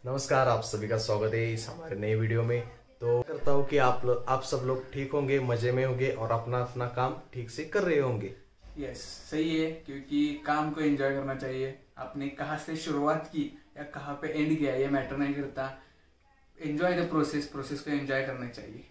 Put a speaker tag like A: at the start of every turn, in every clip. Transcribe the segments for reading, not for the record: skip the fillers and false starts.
A: नमस्कार, आप सभी का स्वागत है इस हमारे नए वीडियो में। तो करता हूँ कि आप सब लोग ठीक होंगे, मजे में होंगे और अपना अपना काम ठीक से कर रहे होंगे।
B: यस, सही है, क्योंकि काम को एंजॉय करना चाहिए। आपने कहाँ से शुरुआत की या कहाँ पे एंड किया ये मैटर नहीं करता। एंजॉय द प्रोसेस को एंजॉय करना चाहिए।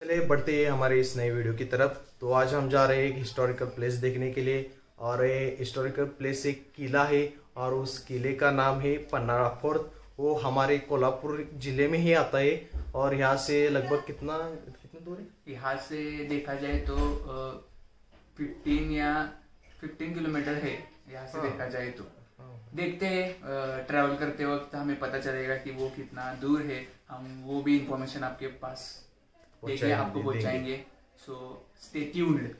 A: चलिए बढ़ते हैं हमारे इस नए वीडियो की तरफ। तो आज हम जा रहे हैं एक हिस्टोरिकल प्लेस देखने के लिए, और ये हिस्टोरिकल प्लेस एक किला है और उस किले का नाम है पन्नारा फोर्ट। वो हमारे कोल्हापुर जिले में ही आता है और यहाँ से लगभग कितनी दूर है?
B: यहाँ से देखा जाए तो 15 किलोमीटर है यहाँ से। देखा जाए तो देखते हैं, ट्रैवल करते वक्त हमें पता चलेगा कि वो कितना दूर है। हम वो भी इंफॉर्मेशन आपके पास देखिए आपको पहुंचाएंगे। So stay tuned.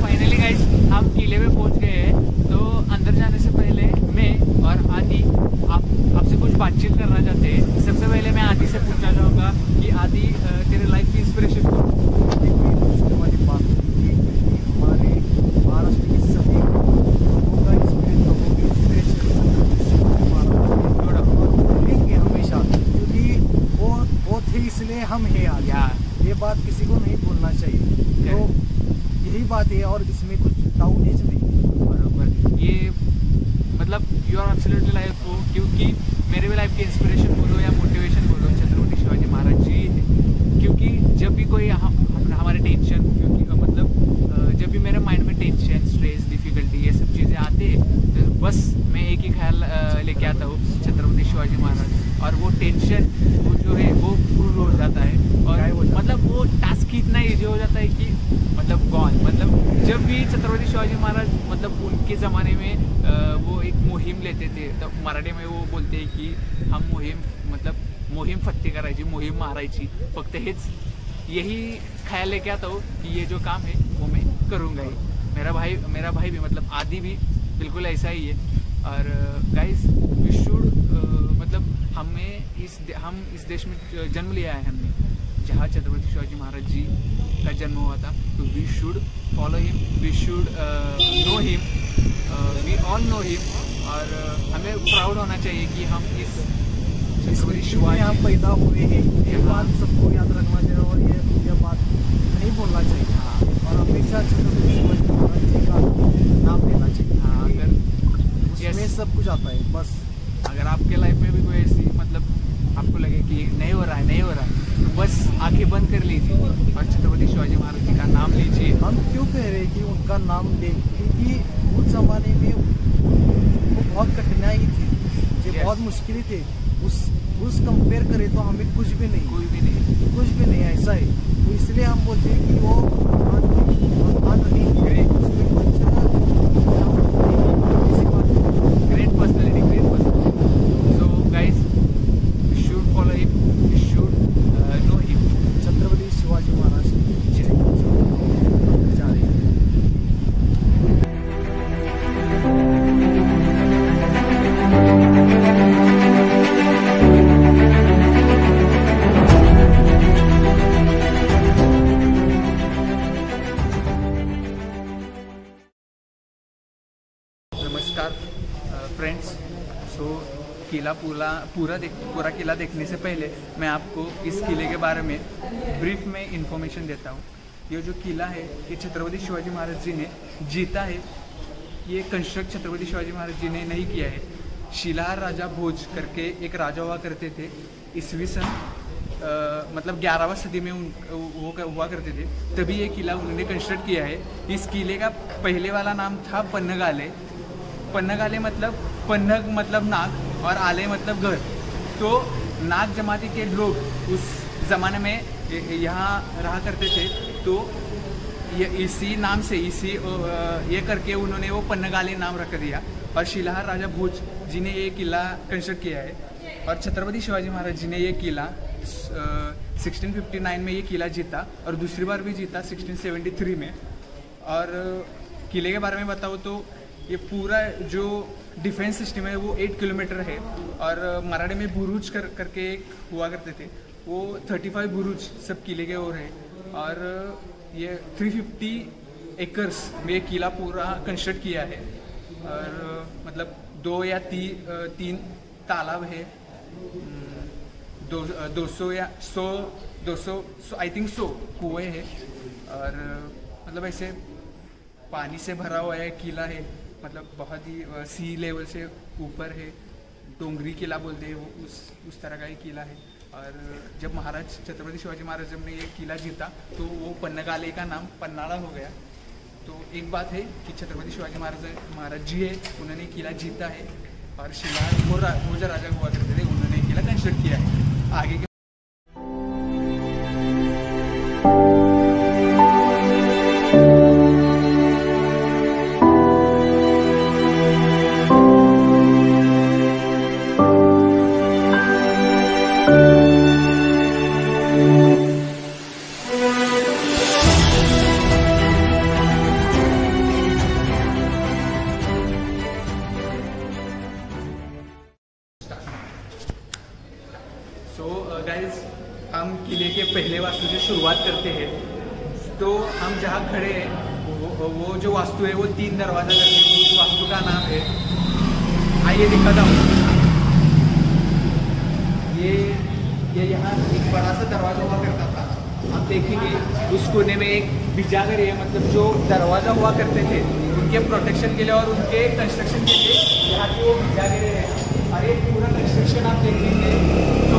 B: Finally guys हम किले में पहुंच गए हैं। तो अंदर जाने से पहले मैं और आदि आपसे कुछ बातचीत करना चाहते हैं। सबसे पहले मैं आदि से पूछना चाहूँगा कि आदि, तेरे लाइफ की इंस्पिरेशन को
C: वाली बात हमारे महाराष्ट्र के सभी लोगों का इंस्पिरेशन लेंगे हमेशा, क्योंकि वो थे इसलिए हम हैं आज। ये बात किसी को नहीं भूलना चाहिए। तो यही बात है और इसमें कुछ डाउट नहीं।
B: बराबर, ये मतलब यू आर एब्सोल्युटली लाइफ हो, क्योंकि मेरे भी लाइफ की इंस्पिरेशन बोलो या मोटिवेशन बोलो छत्रपति शिवाजी महाराज जी है। क्योंकि जब भी कोई हमारे टेंशन, क्योंकि मतलब जब भी मेरे माइंड में टेंशन, स्ट्रेस, डिफिकल्टी ये सब चीज़ें आते हैं तो बस मैं एक ही ख्याल लेके आता हूँ, छत्रपति शिवाजी महाराज। और वो टेंशन वो जो है वो दूर हो जाता है और मतलब वो टास्क इतना ईजी हो जाता है कि मतलब गॉन। मतलब जब भी छत्रपति शिवाजी महाराज मतलब उनके ज़माने में वो एक मुहिम लेते थे, तब मराठी में वो बोलते हैं कि हम मोहीम फत्ते करायची, मोहीम मारायची। फक्त हेच यही ख्याल लेके आता हूँ कि ये जो काम है वो मैं करूँगा ही। मेरा भाई भी मतलब आदि भी बिल्कुल ऐसा ही है। और गाइस वी शुड मतलब हम इस देश में जन्म लिया है हमने, जहाँ छत्रपति शिवाजी महाराज जी का जन्म हुआ था। तो we should follow him, we should know him, we all know him. और हमें प्राउड होना चाहिए कि हम इस छत्रपति शिवाजी
C: यहाँ पैदा हुए हैं। ये बात सबको याद रखना चाहिए और ये बात नहीं भूलना चाहिए। और हमेशा छत्रपति शिवाजी महाराज जी का नाम लेना चाहिए।
B: अगर
C: उसमें सब कुछ आता है। बस
B: अगर आपके लाइफ में भी कोई ऐसी मतलब आपको लगे कि नहीं हो रहा है तो बस आंखें बंद कर लीजिए और छत्रपति शिवाजी महाराज जी का नाम लीजिए।
C: हम क्यों कह रहे हैं कि उनका नाम लें? क्योंकि उस जमाने में वो बहुत कठिनाई थी, ये बहुत मुश्किल थे। उस कंपेयर करें तो हमें कुछ भी नहीं ऐसा है। तो इसलिए हम बोलते हैं कि वो
B: great personality. So guys we should follow him, we should know him.
C: Chhatrapati Shivaji Maharaj जा रहे हैं।
B: नमस्कार फ्रेंड्स। सो किला पूरा किला देखने से पहले मैं आपको इस किले के बारे में ब्रीफ में इंफॉर्मेशन देता हूँ। ये जो किला है ये छत्रपति शिवाजी महाराज जी ने जीता है। ये कंस्ट्रक्ट छत्रपति शिवाजी महाराज जी ने नहीं किया है। शिलाहार राजा भोज करके एक राजा हुआ करते थे, ईस्वी सन मतलब 11वीं सदी में वो हुआ करते थे। तभी ये किला उन्होंने कंस्ट्रक्ट किया है। इस किले का पहले वाला नाम था पन्नगाले मतलब पन्नग मतलब नाग और आले मतलब घर। तो नाग जमाती के लोग उस ज़माने में यहाँ रहा करते थे। तो इसी नाम से ये करके उन्होंने वो पन्नगाले नाम रख दिया। और शिलाहार राजा भोज जी ने ये किला कंस्ट्रक्ट किया है। और छत्रपति शिवाजी महाराज जी ने ये किला 1659 में ये किला जीता और दूसरी बार भी जीता 1673 में। और किले के बारे में बताऊँ तो ये पूरा जो डिफेंस सिस्टम है वो 8 किलोमीटर है। और मराठी में बुरुज करके एक हुआ करते थे। वो 35 बुरुज सब किले के ओर है, और ये 350 एकर्स में किला पूरा कंस्ट्रक्ट किया है, और मतलब 2 या 3 तालाब है, 200 या 200 आई थिंक 100 कुएं हैं, और मतलब ऐसे पानी से भरा हुआ है किला है, मतलब बहुत ही सी लेवल से ऊपर है, डोंगरी किला बोलते हैं वो, उस तरह का ही किला है। और जब महाराज छत्रपति शिवाजी महाराज जब ने ये किला जीता तो वो पन्नगाले का नाम पन्नाड़ा हो गया। तो एक बात है कि छत्रपति शिवाजी महाराज जी है, उन्होंने किला जीता है, और शिलार वो जो राजा हुआ करते थे उन्होंने किला कंस्ट्रक्ट किया है। आगे के गाइस, हम किले के पहले वास्तु से शुरुआत करते हैं। तो हम जहाँ खड़े हैं वो जो वास्तु है वो 3 दरवाजा करके उस वास्तु का नाम है। आइए दिखाता हूँ। ये यहाँ एक बड़ा सा दरवाजा हुआ करता था, आप देखेंगे उस कोने में एक बिजागर है, मतलब जो दरवाजा हुआ करते थे उनके प्रोटेक्शन के लिए और उनके कंस्ट्रक्शन के लिए यहाँ की वो बिजागर है। और ये पूरा कंस्ट्रक्शन आप देखेंगे तो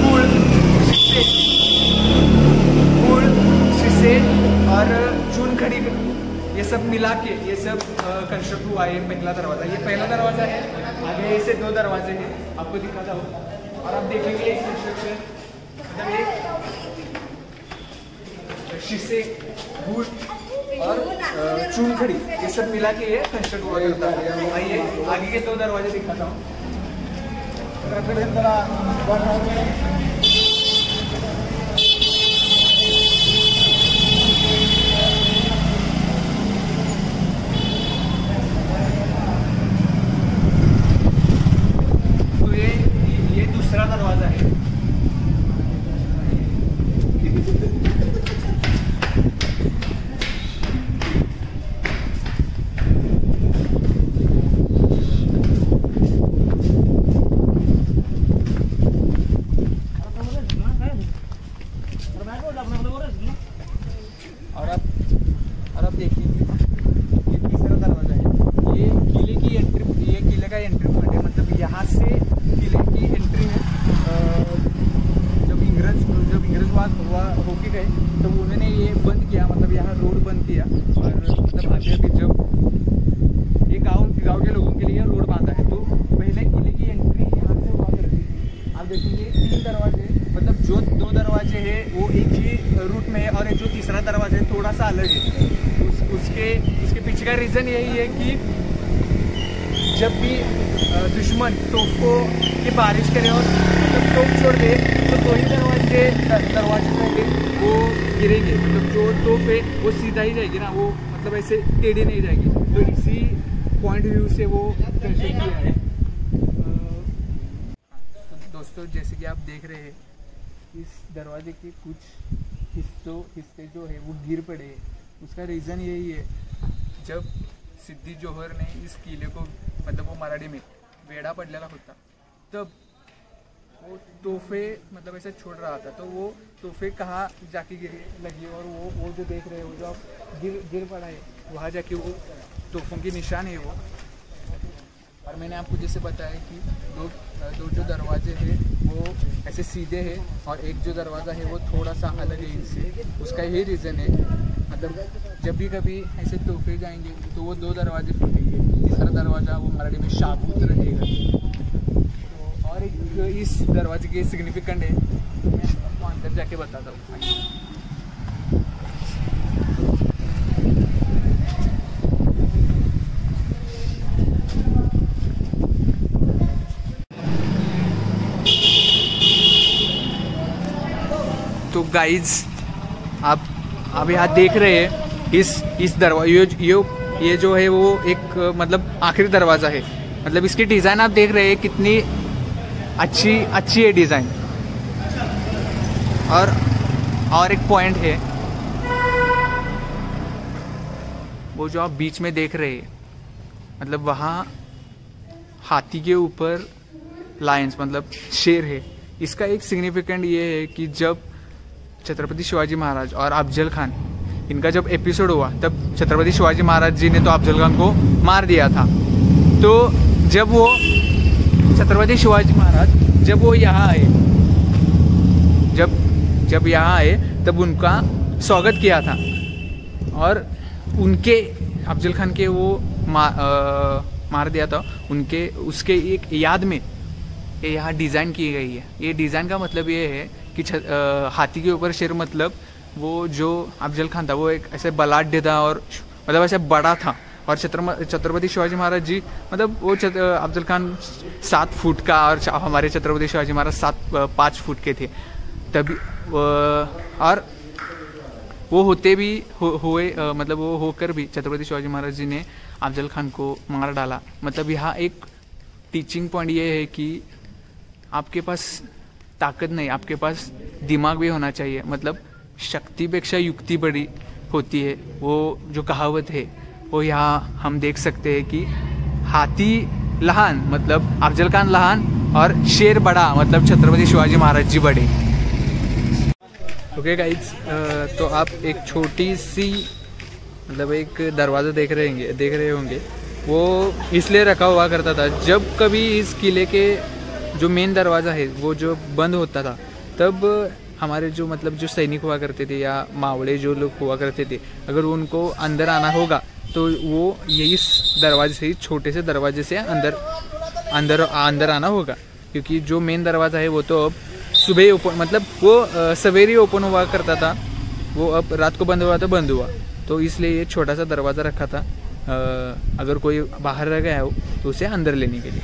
B: गुड़, शीशे और चूनखड़ी ये सब मिला के ये सब कंस्ट्रक्ट हुआ है। पहला दरवाज़ा, ये पहला दरवाज़ा है। आगे ऐसे 2 दरवाजे हैं, आपको दिखाता हूँ। और आप देखेंगे कंस्ट्रक्शन, मतलब शीशे, गुड़ और चूनखड़ी ये सब मिला के ये कंस्ट्रक्ट हुआ करता है। आइए आगे के 2 दरवाजे दिखाता हूँ। तो ये दूसरा दरवाजा है। और आप देखिए ये तीसरा दरवाजा है। ये किले की एंट्री, ये किले का एंट्री पॉइंट है, मतलब यहाँ से किले की एंट्री है। जब इंग्रजवाद हुआ होके गए तो उन्होंने ये बंद किया, मतलब यहाँ रोड बंद किया। और मतलब आगे भी जब ये गांव के लोगों के लिए रोड बांधा है, तो पहले किले की एंट्री यहाँ से हुआ करती थी। आप देखेंगे 3 दरवाजे, मतलब जो 2 दरवाजे हैं वो एक ही रूट में है, और जो तीसरा दरवाजा है थोड़ा सा अलग है। उसके पीछे का रीज़न यही है कि जब भी दुश्मन तोपों की बारिश करे और मतलब तोप छोड़ दे तो 2 ही दरवाजे पहले वो गिरेंगे, मतलब जो तोप है वो सीधा ही जाएगी ना, वो मतलब ऐसे टेढ़ी नहीं जाएगी। तो इसी पॉइंट व्यू से वो कंस्ट्रक्ट किया है। दोस्तों, जैसे कि आप देख रहे हैं इस दरवाजे के कुछ हिस्से जो है वो गिर पड़े हैं। उसका रीज़न यही है, जब सिद्दी जोहर ने इस किले को, मतलब वो मराठी में वेड़ा पडलेला होता, तब वो तोहफे मतलब ऐसे छोड़ रहा था, तो वो तोहफे कहाँ जाके गिरे लगी, और वो जो देख रहे हो जो आप गिर पड़ा है वहाँ जाके वो तोहफों की निशान है वो। और मैंने आपको जैसे बताया कि दो जो दरवाजे हैं वो ऐसे सीधे हैं, और एक जो दरवाज़ा है वो थोड़ा सा अलग है इनसे। उसका यही रीज़न है, मतलब जब भी कभी ऐसे तोहफे जाएंगे तो वो 2 दरवाजे फूटेंगे, तीसरा दरवाज़ा वो मराठी में शाबूत रहेगा। तो और एक इस दरवाजे के सिग्निफिकेंट है, तो मैं आपको अंदर जाके बताता हूँ। तो गाइज, आप यहाँ देख रहे हैं इस दरवाजे ये जो है वो एक मतलब आखिरी दरवाज़ा है। मतलब इसकी डिज़ाइन आप देख रहे हैं कितनी अच्छी है डिज़ाइन। और एक पॉइंट है, वो जो आप बीच में देख रहे हैं, मतलब वहाँ हाथी के ऊपर लायंस मतलब शेर है। इसका एक सिग्निफिकेंट ये है कि जब छत्रपति शिवाजी महाराज और अफजल खान इनका जब एपिसोड हुआ, तब छत्रपति शिवाजी महाराज जी ने तो अफजल खान को मार दिया था। तो जब वो छत्रपति शिवाजी महाराज जब वो यहाँ आए, जब यहाँ आए तब उनका स्वागत किया था, और उनके अफजल खान के वो मार दिया था, उसके एक याद में ये यहाँ डिज़ाइन की गई है। ये डिज़ाइन का मतलब ये है कि हाथी के ऊपर शेर, मतलब वो जो अफजल खान था वो एक ऐसे बलाढ्य था और मतलब ऐसे बड़ा था, और छत्रपति शिवाजी महाराज जी मतलब वो अफजल खान 7 फुट का और हमारे छत्रपति शिवाजी महाराज 5 फुट के थे तभी, और वो होते भी हुए मतलब वो होकर भी छत्रपति शिवाजी महाराज जी ने अफजल खान को मार डाला। मतलब यहाँ एक टीचिंग पॉइंट ये है कि आपके पास ताकत नहीं, आपके पास दिमाग भी होना चाहिए। मतलब शक्तिपेक्षा युक्ति बड़ी होती है, वो जो कहावत है वो यहाँ हम देख सकते हैं कि हाथी लहान मतलब अफजल खान लहान और शेर बड़ा मतलब छत्रपति शिवाजी महाराज जी बड़े। ओके गाइज, तो आप एक छोटी सी मतलब एक दरवाज़ा देख रहे होंगे। वो इसलिए रखा हुआ करता था जब कभी इस किले के जो मेन दरवाज़ा है वो जो बंद होता था, तब हमारे जो मतलब जो सैनिक हुआ करते थे या मावड़े जो लोग हुआ करते थे, अगर उनको अंदर आना होगा तो वो यही दरवाजे से, छोटे से दरवाजे से अंदर आना होगा, क्योंकि जो मेन दरवाज़ा है वो तो अब सुबह ओपन मतलब वो सवेरे ओपन हुआ करता था, वो अब रात को बंद हुआ तो बंद हुआ। तो इसलिए ये छोटा सा दरवाज़ा रखा था, अगर कोई बाहर रह गया हो तो उसे अंदर लेने के लिए।